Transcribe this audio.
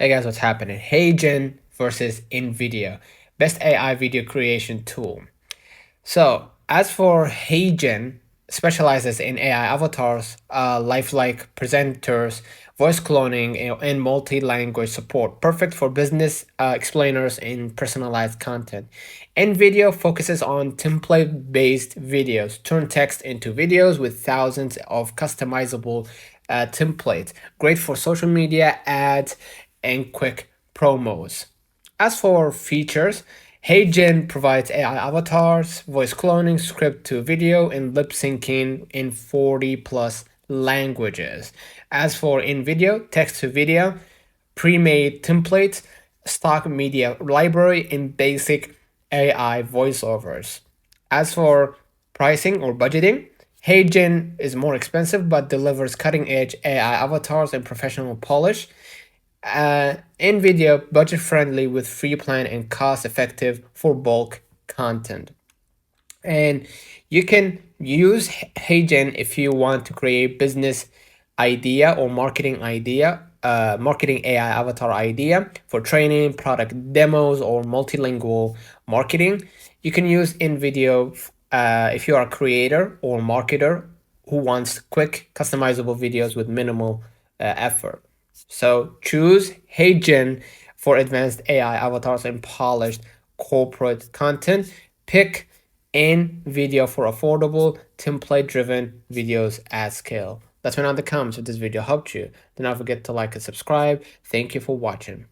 Hey guys, what's happening? Heygen versus InVideo, best AI video creation tool. So, as for Heygen, specializes in AI avatars, lifelike presenters, voice cloning, and multi-language support, perfect for business explainers and personalized content. InVideo focuses on template-based videos, turn text into videos with thousands of customizable templates, great for social media, ads, and quick promos. As for features, Heygen provides AI avatars, voice cloning, script to video, and lip syncing in 40 plus languages. As for InVideo, text to video, pre made templates, stock media library, and basic AI voiceovers. As for pricing or budgeting, Heygen is more expensive but delivers cutting edge AI avatars and professional polish. NVIDIA budget friendly with free plan and cost effective for bulk content. And you can use Heygen if you want to create business idea or marketing AI avatar idea for training, product demos, or multilingual marketing. You can use InVideo if you are a creator or marketer who wants quick, customizable videos with minimal effort. So choose Heygen for advanced AI avatars and polished corporate content. Pick InVideo for affordable, template-driven videos at scale. That's when on the comments if this video helped you. Do not forget to like and subscribe. Thank you for watching.